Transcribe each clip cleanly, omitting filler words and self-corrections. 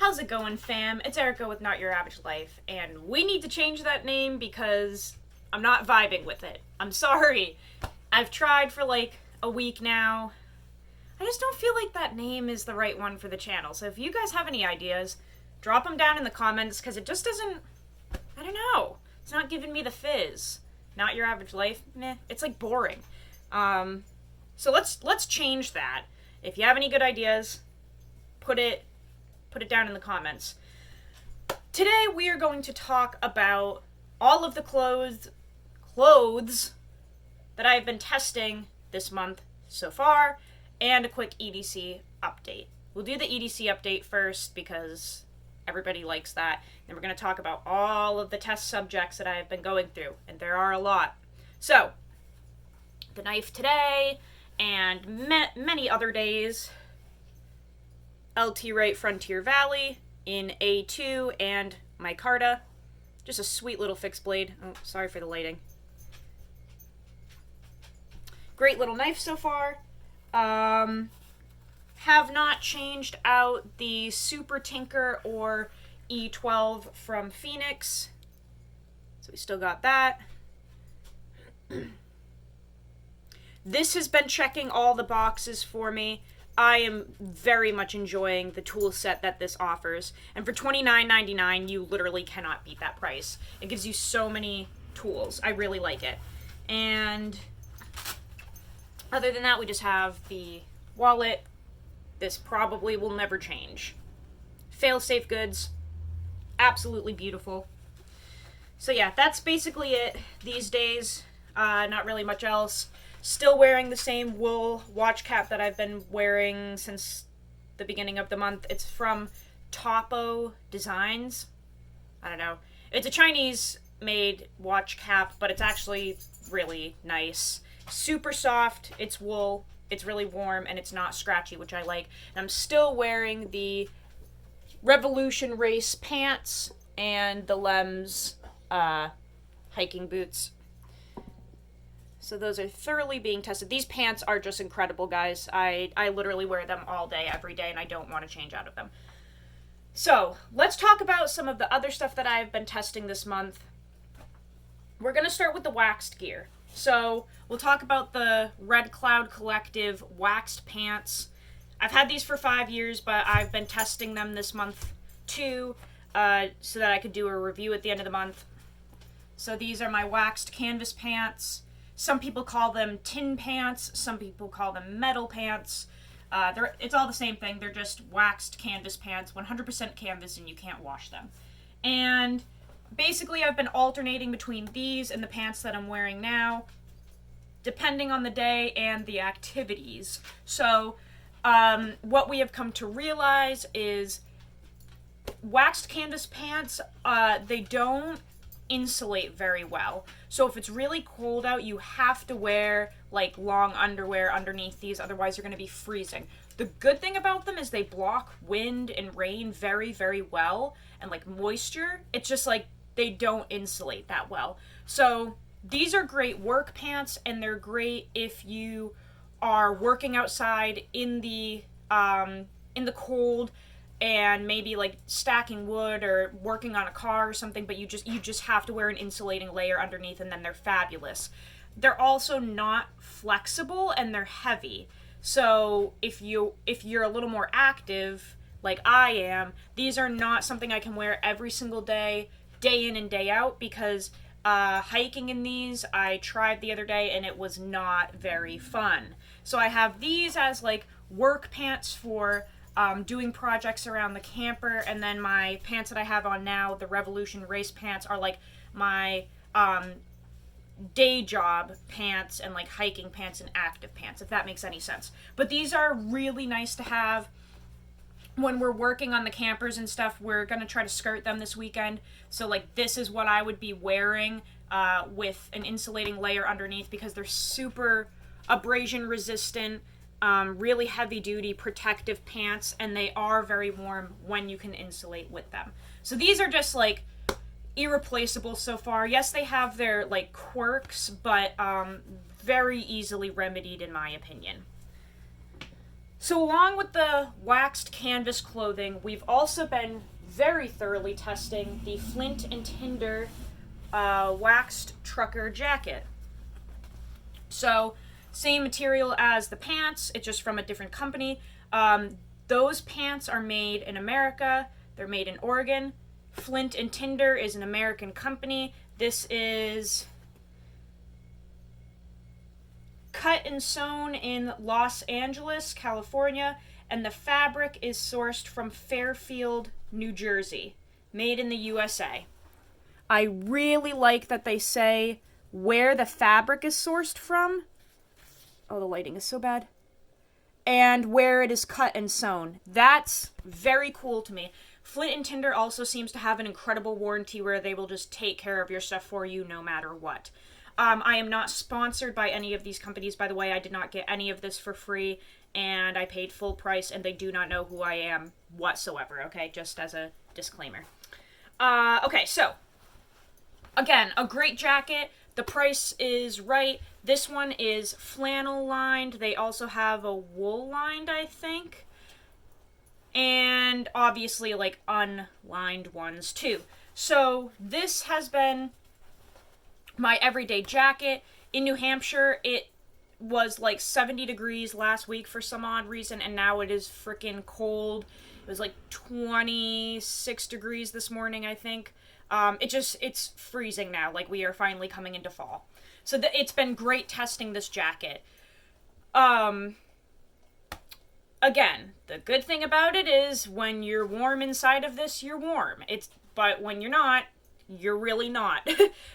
How's it going, fam? It's Erica with Not Your Average Life, and we need to change that name because I'm not vibing with it. I'm sorry. I've tried for like a week now. I just don't feel like that name is the right one for the channel. So if you guys have any ideas, drop them down in the comments because it just doesn't, I don't know. It's not giving me the fizz. Not Your Average Life, meh. It's like boring. So let's change that. If you have any good ideas, put it down in the comments. Today we are going to talk about all of the clothes that I've been testing this month so far, and a quick EDC update. We'll do the EDC update first because everybody likes that. Then we're going to talk about all of the test subjects that I've been going through, and there are a lot. So, the knife today, and many other days, LT Right Frontier Valley in A2 and micarta. Just a sweet little fixed blade. Oh, sorry for the lighting. Great little knife so far. Have not changed out the Super Tinker or E12 from Phoenix. So we still got that. This has been checking all the boxes for me. I am very much enjoying the tool set that this offers. And for $29.99, you literally cannot beat that price. It gives you so many tools. I really like it. And other than that, we just have the wallet. This probably will never change. Fail-safe goods. Absolutely beautiful. So yeah, that's basically it these days. Not really much else. Still wearing the same wool watch cap that I've been wearing since the beginning of the month. It's from Topo Designs. I don't know. It's a Chinese-made watch cap, but it's actually really nice. Super soft. It's wool. It's really warm, and it's not scratchy, which I like. And I'm still wearing the Revolution Race pants and the Lems hiking boots. So those are thoroughly being tested. These pants are just incredible, guys. I literally wear them all day, every day, and I don't want to change out of them. So, let's talk about some of the other stuff that I've been testing this month. We're going to start with the waxed gear. So, we'll talk about the Red Cloud Collective waxed pants. I've had these for 5 years, but I've been testing them this month too, so that I could do a review at the end of the month. So these are my waxed canvas pants. Some people call them tin pants. Some people call them metal pants. It's all the same thing. They're just waxed canvas pants, 100% canvas, and you can't wash them. And basically, I've been alternating between these and the pants that I'm wearing now, depending on the day and the activities. So, what we have come to realize is waxed canvas pants, they don't insulate very well. So if it's really cold out, you have to wear like long underwear underneath these, otherwise you're going to be freezing. The good thing about them is they block wind and rain very, very well, and like moisture. It's just like they don't insulate that well. So these are great work pants, and they're great if you are working outside in the cold, and maybe like stacking wood or working on a car or something, but you just have to wear an insulating layer underneath, and then they're fabulous. They're also not flexible, and they're heavy. So if you're a little more active, like I am, these are not something I can wear every single day in and day out, because hiking in these, I tried the other day, and it was not very fun. So I have these as like work pants for doing projects around the camper, and then my pants that I have on now, the Revolution Race pants, are like my day job pants and like hiking pants and active pants, if that makes any sense. But these are really nice to have when we're working on the campers and stuff. We're gonna try to skirt them this weekend, so like this is what I would be wearing with an insulating layer underneath, because they're super abrasion resistant. Really heavy duty protective pants, and they are very warm when you can insulate with them. So these are just like irreplaceable so far. Yes, they have their like quirks, but very easily remedied in my opinion. So along with the waxed canvas clothing, we've also been very thoroughly testing the Flint and Tinder waxed trucker jacket. So, same material as the pants, it's just from a different company. Those pants are made in America, they're made in Oregon. Flint and Tinder is an American company. This is cut and sewn in Los Angeles, California, and the fabric is sourced from Fairfield, New Jersey, made in the USA. I really like that they say where the fabric is sourced from. Oh, the lighting is so bad. And where it is cut and sewn. That's very cool to me. Flint and Tinder also seems to have an incredible warranty where they will just take care of your stuff for you no matter what. I am not sponsored by any of these companies, by the way. I did not get any of this for free, and I paid full price, and they do not know who I am whatsoever, okay? Just as a disclaimer. Okay, so, again, a great jacket. The price is right. This one is flannel lined. They also have a wool lined, I think. And obviously, like, unlined ones, too. So, this has been my everyday jacket. In New Hampshire, it was like 70 degrees last week for some odd reason, and now it is freaking cold. It was like 26 degrees this morning, I think. It's freezing now. Like, we are finally coming into fall. So it's been great testing this jacket. Again, the good thing about it is when you're warm inside of this, you're warm. But when you're not, you're really not.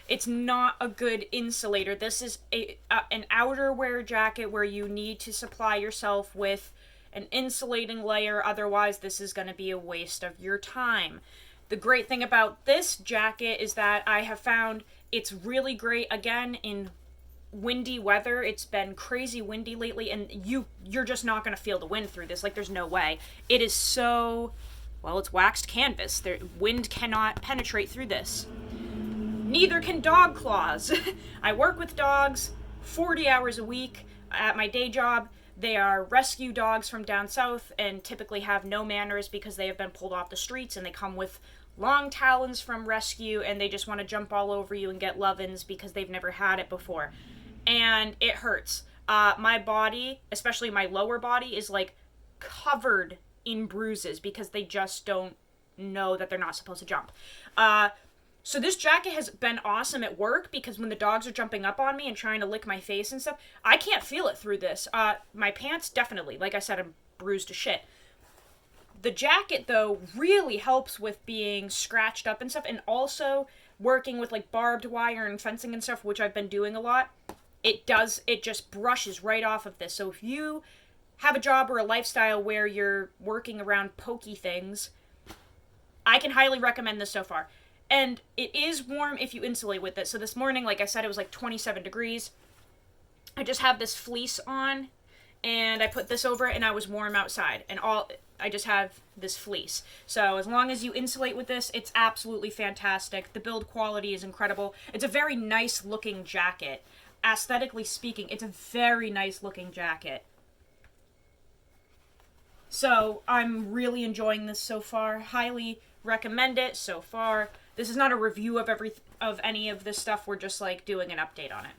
It's not a good insulator. This is an outerwear jacket where you need to supply yourself with an insulating layer. Otherwise, this is going to be a waste of your time. The great thing about this jacket is that I have found it's really great, again, in windy weather. It's been crazy windy lately, and you're just not going to feel the wind through this. Like, there's no way. It is so... Well, it's waxed canvas. Wind cannot penetrate through this. Neither can dog claws. I work with dogs 40 hours a week at my day job. They are rescue dogs from down south and typically have no manners because they have been pulled off the streets, and they come with long talons from rescue, and they just want to jump all over you and get love-ins because they've never had it before. And it hurts. My body, especially my lower body, is like covered in bruises because they just don't know that they're not supposed to jump. So this jacket has been awesome at work because when the dogs are jumping up on me and trying to lick my face and stuff, I can't feel it through this. My pants, definitely. Like I said, I'm bruised to shit. The jacket, though, really helps with being scratched up and stuff, and also working with, like, barbed wire and fencing and stuff, which I've been doing a lot. It just brushes right off of this. So if you have a job or a lifestyle where you're working around pokey things, I can highly recommend this so far. And it is warm if you insulate with it. So this morning, like I said, it was like 27 degrees. I just have this fleece on, and I put this over it, and I was warm outside. And I just have this fleece. So as long as you insulate with this, it's absolutely fantastic. The build quality is incredible. It's a very nice looking jacket. Aesthetically speaking, it's a very nice looking jacket. So I'm really enjoying this so far. Highly recommend it so far. This is not a review of any of this stuff. We're just like doing an update on it.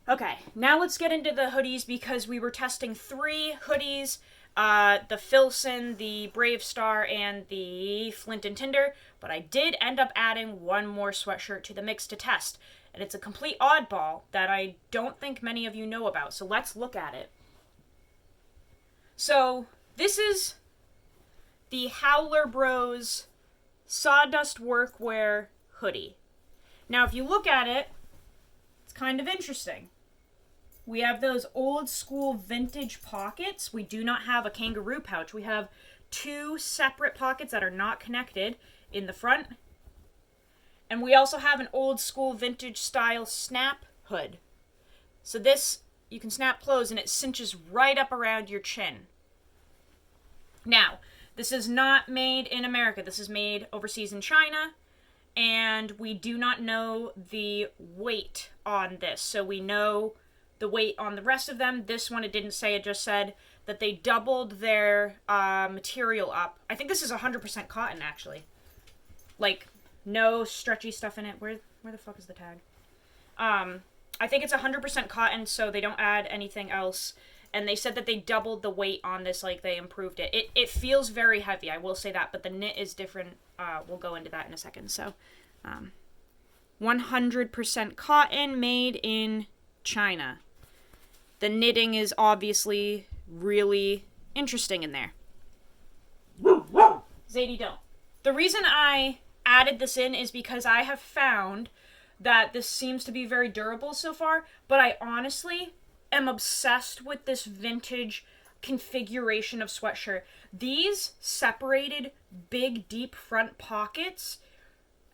Okay, now let's get into the hoodies because we were testing 3 hoodies. The Filson, the Brave Star, and the Flint and Tinder. But I did end up adding one more sweatshirt to the mix to test. And it's a complete oddball that I don't think many of you know about. So let's look at it. So, this is the Howler Bros Sawdust Workwear hoodie. Now, if you look at it, it's kind of interesting. We have those old school vintage pockets. We do not have a kangaroo pouch. We have 2 separate pockets that are not connected in the front. And we also have an old school vintage style snap hood. So this, you can snap close and it cinches right up around your chin. Now, this is not made in America. This is made overseas in China. And we do not know the weight on this. So we know the weight on the rest of them. This one, it didn't say. It just said that they doubled their material up. I think this is 100% cotton, actually. Like, no stretchy stuff in it. Where the fuck is the tag? I think it's 100% cotton, so they don't add anything else. And they said that they doubled the weight on this, like they improved it. It feels very heavy, I will say that, but the knit is different. We'll go into that in a second. So, 100% cotton made in China. The knitting is obviously really interesting in there. Zadie, don't. The reason I added this in is because I have found that this seems to be very durable so far, but I honestly am obsessed with this vintage configuration of sweatshirt. These separated big deep front pockets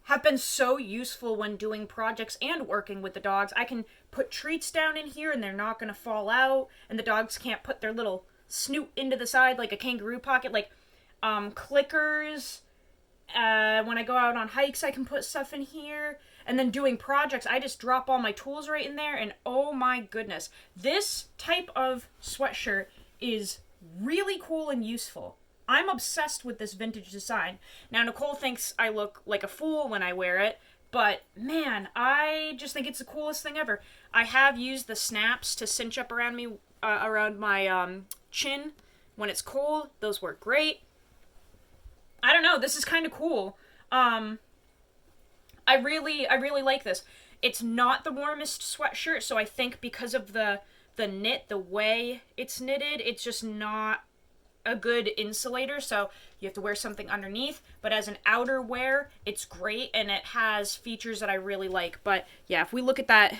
have been so useful when doing projects and working with the dogs. I can put treats down in here and they're not going to fall out, and the dogs can't put their little snoot into the side like a kangaroo pocket. Like clickers, when I go out on hikes I can put stuff in here, and then doing projects I just drop all my tools right in there, and oh my goodness, this type of sweatshirt is really cool and useful. I'm obsessed with this vintage design. Now, Nicole thinks I look like a fool when I wear it, but man, I just think it's the coolest thing ever. I have used the snaps to cinch up around me, around my chin when it's cold. Those work great. I don't know, this is kind of cool. I really like this. It's not the warmest sweatshirt, so I think because of the knit, the way it's knitted, it's just not a good insulator, so you have to wear something underneath. But as an outerwear, it's great, and it has features that I really like. But yeah, if we look at that,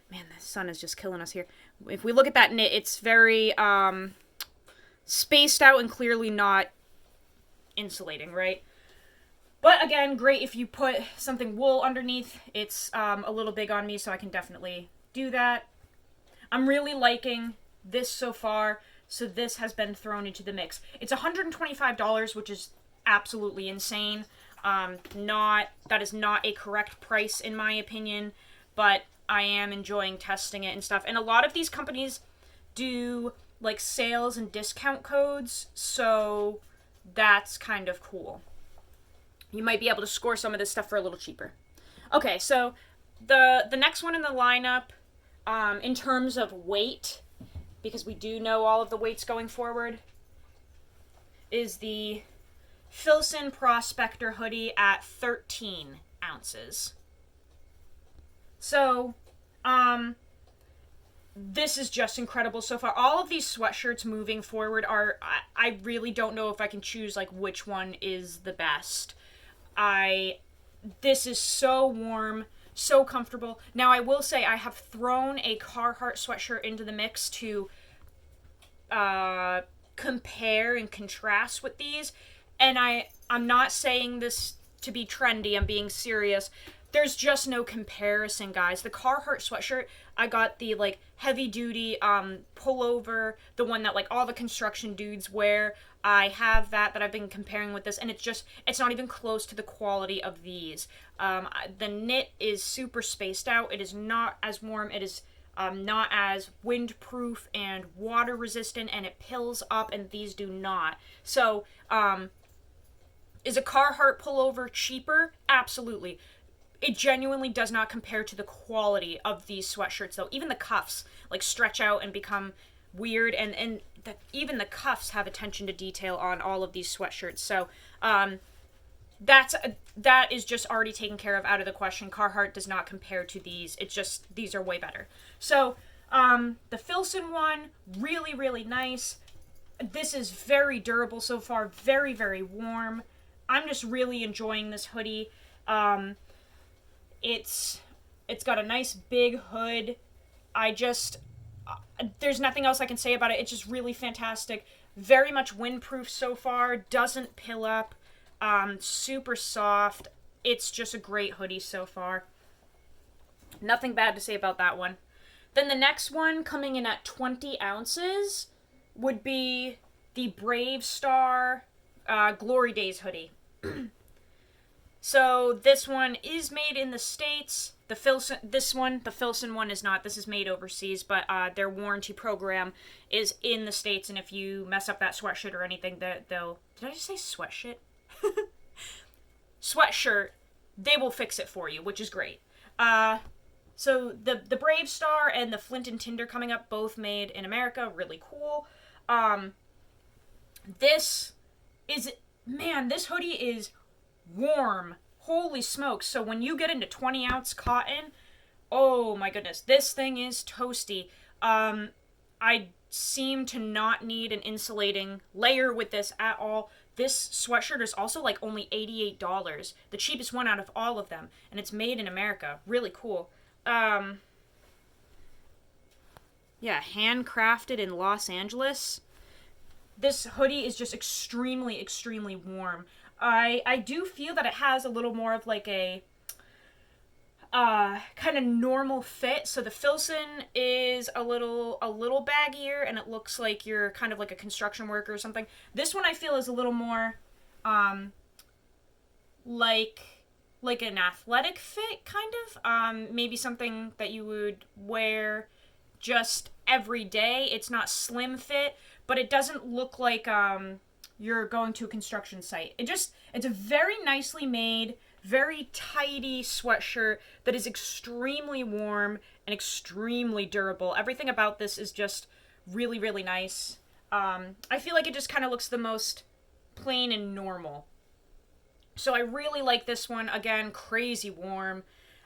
man, the sun is just killing us here. If we look at that knit, it's very spaced out and clearly not insulating, right? But again, great if you put something wool underneath. It's a little big on me, so I can definitely do that. I'm really liking this so far. So this has been thrown into the mix. It's $125, which is absolutely insane. That is not a correct price in my opinion, but I am enjoying testing it and stuff. And a lot of these companies do like sales and discount codes, so that's kind of cool. You might be able to score some of this stuff for a little cheaper. Okay, so the next one in the lineup, in terms of weight, because we do know all of the weights going forward, is the Filson Prospector hoodie at 13 ounces. So, this is just incredible so far. All of these sweatshirts moving forward I really don't know if I can choose like which one is the best. This is so warm, so comfortable. Now, I will say I have thrown a Carhartt sweatshirt into the mix to compare and contrast with these. And I'm not saying this to be trendy. I'm being serious. There's just no comparison, guys. The Carhartt sweatshirt, I got the, like, heavy-duty pullover, the one that, like, all the construction dudes wear. I have that I've been comparing with this, and it's not even close to the quality of these. The knit is super spaced out. It is not as warm. It is not as windproof and water-resistant, and it pills up, and these do not. So, is a Carhartt pullover cheaper? Absolutely. It genuinely does not compare to the quality of these sweatshirts, though. Even the cuffs, like, stretch out and become weird, and even the cuffs have attention to detail on all of these sweatshirts. So, that is just already taken care of, out of the question. Carhartt does not compare to these. It's just, these are way better. So, the Filson one, really, really nice. This is very durable so far, very, very warm. I'm just really enjoying this hoodie. It's got a nice big hood. There's nothing else I can say about it. It's just really fantastic. Very much windproof so far. Doesn't pill up. Super soft. It's just a great hoodie so far. Nothing bad to say about that one. Then the next one, coming in at 20 ounces, would be the Brave Star Glory Days hoodie. So this one is made in the States. The Filson one is not. This is made overseas, but their warranty program is in the States, and if you mess up that sweatshirt or anything, they'll... Did I just say sweatshirt? Sweatshirt, they will fix it for you, which is great. So the Brave Star and the Flint and Tinder coming up, both made in America, really cool. This hoodie is warm. Holy smokes. So when you get into 20-ounce cotton, oh my goodness, this thing is toasty. I seem to not need an insulating layer with this at all. This sweatshirt is also like only $88, the cheapest one out of all of them, and it's made in America. Really cool. Yeah, handcrafted in Los Angeles. This hoodie is just extremely, extremely warm. I do feel that it has a little more of like a kind of normal fit. So the Filson is a little baggier, and it looks like you're kind of like a construction worker or something. This one I feel is a little more like an athletic fit, kind of. Maybe something that you would wear just every day. It's not slim fit, but it doesn't look like you're going to a construction site. It's a very nicely made, very tidy sweatshirt that is extremely warm and extremely durable. Everything about this is just really, really nice. I feel like it just kind of looks the most plain and normal. So I really like this one. Again, crazy warm.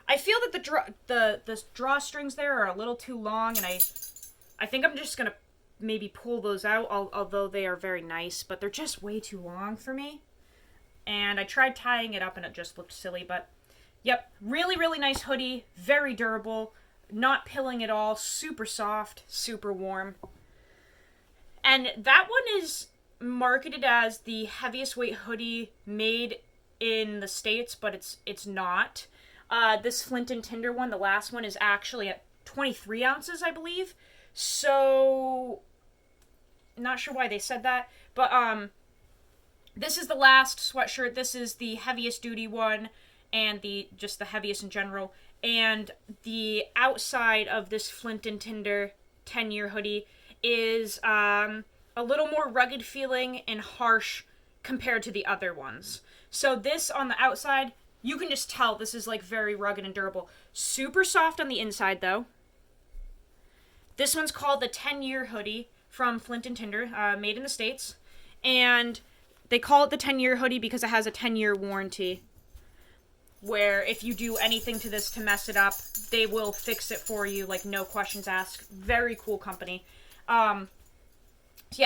I feel that the drawstrings there are a little too long, and I think I'm just gonna maybe pull those out, although they are very nice, but they're just way too long for me. And I tried tying it up and it just looked silly, but yep, really, really nice hoodie, very durable, not pilling at all, super soft, super warm. And that one is marketed as the heaviest weight hoodie made in the States, but it's not. This Flint and Tinder one, the last one, is actually at 23 ounces, I believe. So, not sure why they said that, but this is the last sweatshirt. This is the heaviest duty one, and just the heaviest in general. And the outside of this Flint and Tinder 10-year hoodie is a little more rugged feeling and harsh compared to the other ones. So this on the outside, you can just tell this is like very rugged and durable. Super soft on the inside though. This one's called the 10-year hoodie from Flint and Tinder, made in the States. And they call it the 10-year hoodie because it has a 10-year warranty, where if you do anything to this to mess it up, they will fix it for you, like no questions asked. Very cool company. Yeah,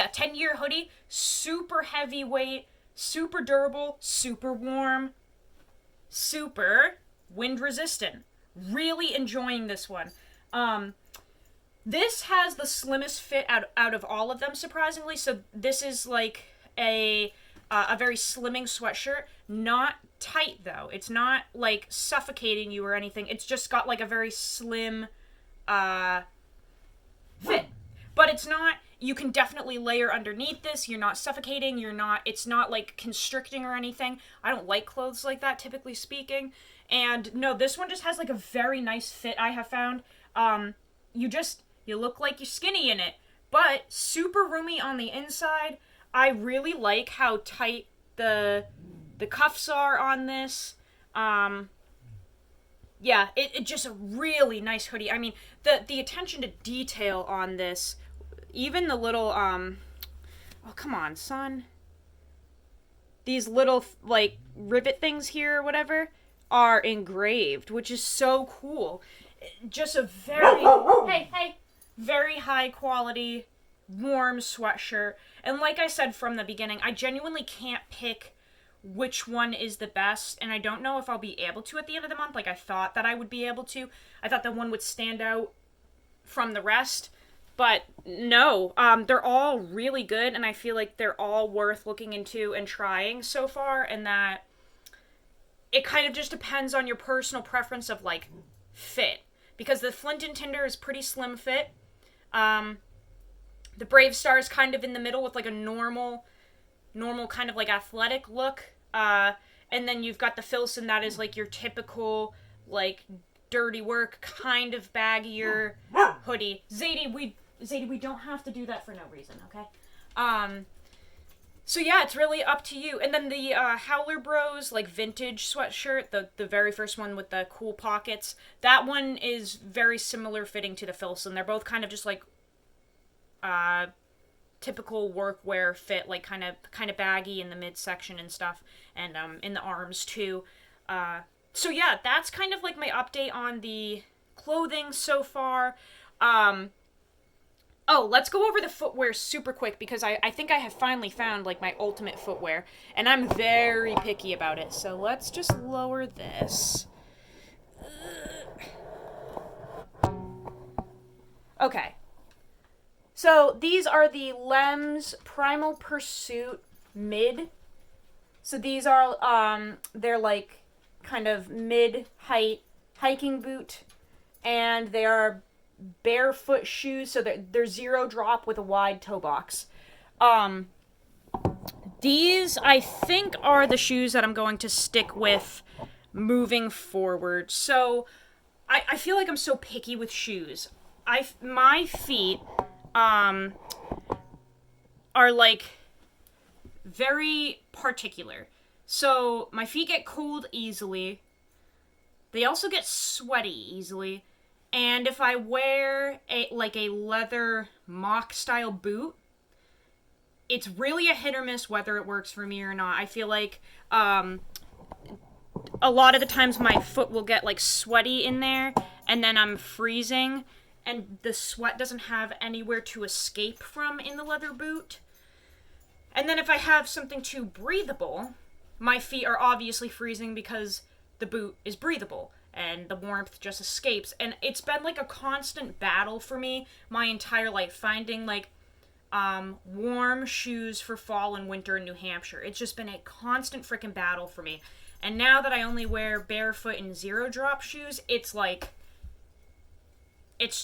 10-year hoodie, super heavyweight, super durable, super warm, super wind resistant. Really enjoying this one. This has the slimmest fit out of all of them, surprisingly. So this is like a very slimming sweatshirt. Not tight, though. It's not like suffocating you or anything. It's just got like a very slim fit. But it's not, you can definitely layer underneath this. You're not suffocating. It's not like constricting or anything. I don't like clothes like that, typically speaking. And no, this one just has like a very nice fit, I have found. You look like you're skinny in it, but super roomy on the inside. I really like how tight the cuffs are on this. Yeah, it just a really nice hoodie. I mean, the attention to detail on this, even the little, oh, come on, son. These little, like, rivet things here or whatever are engraved, which is so cool. Just a very, very high quality, warm sweatshirt. And like I said from the beginning, I genuinely can't pick which one is the best, and I don't know if I'll be able to at the end of the month, like I thought that I would be able to. I thought that one would stand out from the rest, but no, they're all really good, and I feel like they're all worth looking into and trying so far, and that it kind of just depends on your personal preference of, like, fit. Because the Flint and Tinder is pretty slim fit. The Brave Star is kind of in the middle with, like, a normal kind of, like, athletic look. And then you've got the Filson that is, like, your typical, like, dirty work, kind of baggier hoodie. Zadie, we don't have to do that for no reason, okay? So yeah, it's really up to you. And then the Howler Bros, like, vintage sweatshirt, the very first one with the cool pockets, that one is very similar fitting to the Filson. They're both kind of just, like, typical workwear fit, like, kind of baggy in the midsection and stuff, and in the arms, too. So yeah, that's kind of, like, my update on the clothing so far. Oh, let's go over the footwear super quick, because I think I have finally found, like, my ultimate footwear, and I'm very picky about it. So let's just lower this. Okay. So these are the Lems Primal Pursuit Mid. So these are, they're, like, kind of mid-height hiking boot, and they are barefoot shoes, so they're zero drop with a wide toe box. These, I think, are the shoes that I'm going to stick with moving forward. So I feel like I'm so picky with shoes. My feet are, like, very particular. So my feet get cold easily. They also get sweaty easily. And if I wear a leather mock style boot, it's really a hit or miss whether it works for me or not. I feel like a lot of the times my foot will get, like, sweaty in there, and then I'm freezing, and the sweat doesn't have anywhere to escape from in the leather boot. And then if I have something too breathable, my feet are obviously freezing because the boot is breathable, and the warmth just escapes. And it's been, like, a constant battle for me my entire life, finding, like, warm shoes for fall and winter in New Hampshire. It's just been a constant freaking battle for me. And now that I only wear barefoot and zero drop shoes, it's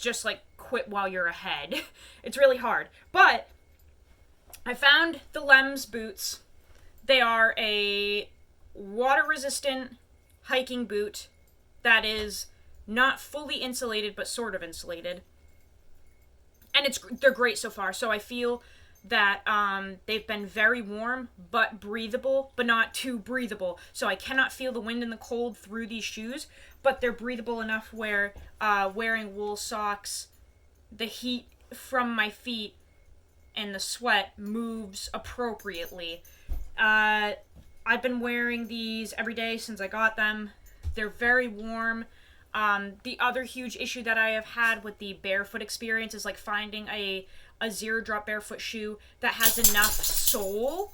just like quit while you're ahead. It's really hard. But I found the Lems boots. They are a water-resistant hiking boot that is not fully insulated, but sort of insulated. And they're great so far. So I feel that they've been very warm, but breathable, but not too breathable. So I cannot feel the wind and the cold through these shoes, but they're breathable enough where wearing wool socks, the heat from my feet and the sweat moves appropriately. I've been wearing these every day since I got them. They're very warm. The other huge issue that I have had with the barefoot experience is, like, finding a zero drop barefoot shoe that has enough sole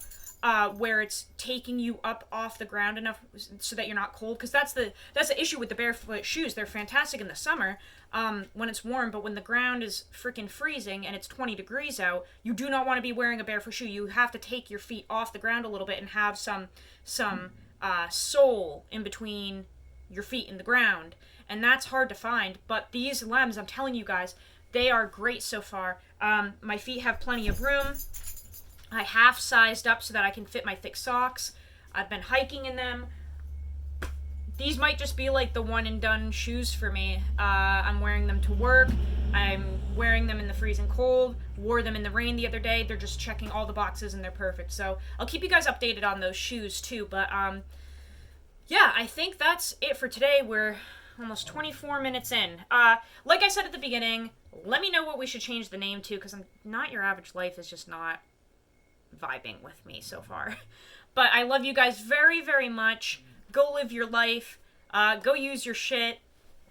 where it's taking you up off the ground enough so that you're not cold. Because that's the issue with the barefoot shoes. They're fantastic in the summer when it's warm, but when the ground is freaking freezing and it's 20 degrees out, you do not want to be wearing a barefoot shoe. You have to take your feet off the ground a little bit and have some sole in between your feet and the ground. And that's hard to find, but these Lems, I'm telling you guys, they are great so far. My feet have plenty of room. I half-sized up so that I can fit my thick socks. I've been hiking in them. These might just be, like, the one-and-done shoes for me. I'm wearing them to work. I'm wearing them in the freezing cold. Wore them in the rain the other day. They're just checking all the boxes, and they're perfect. So I'll keep you guys updated on those shoes, too. But, yeah, I think that's it for today. We're almost 24 minutes in. Like I said at the beginning, let me know what we should change the name to, because Not Your Average Life is just not vibing with me so far. But I love you guys very, very much. Go live your life. Go use your shit.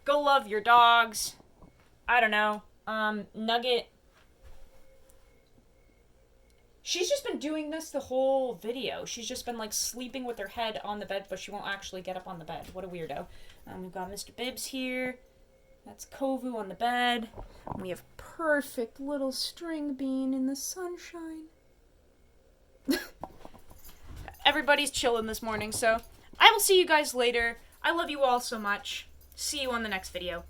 Go love your dogs. I don't know. Nugget. She's just been doing this the whole video. She's just been, like, sleeping with her head on the bed, but she won't actually get up on the bed. What a weirdo. We've got Mr. Bibbs here. That's Kovu on the bed. And we have perfect little string bean in the sunshine. Everybody's chilling this morning, so I will see you guys later. I love you all so much. See you on the next video.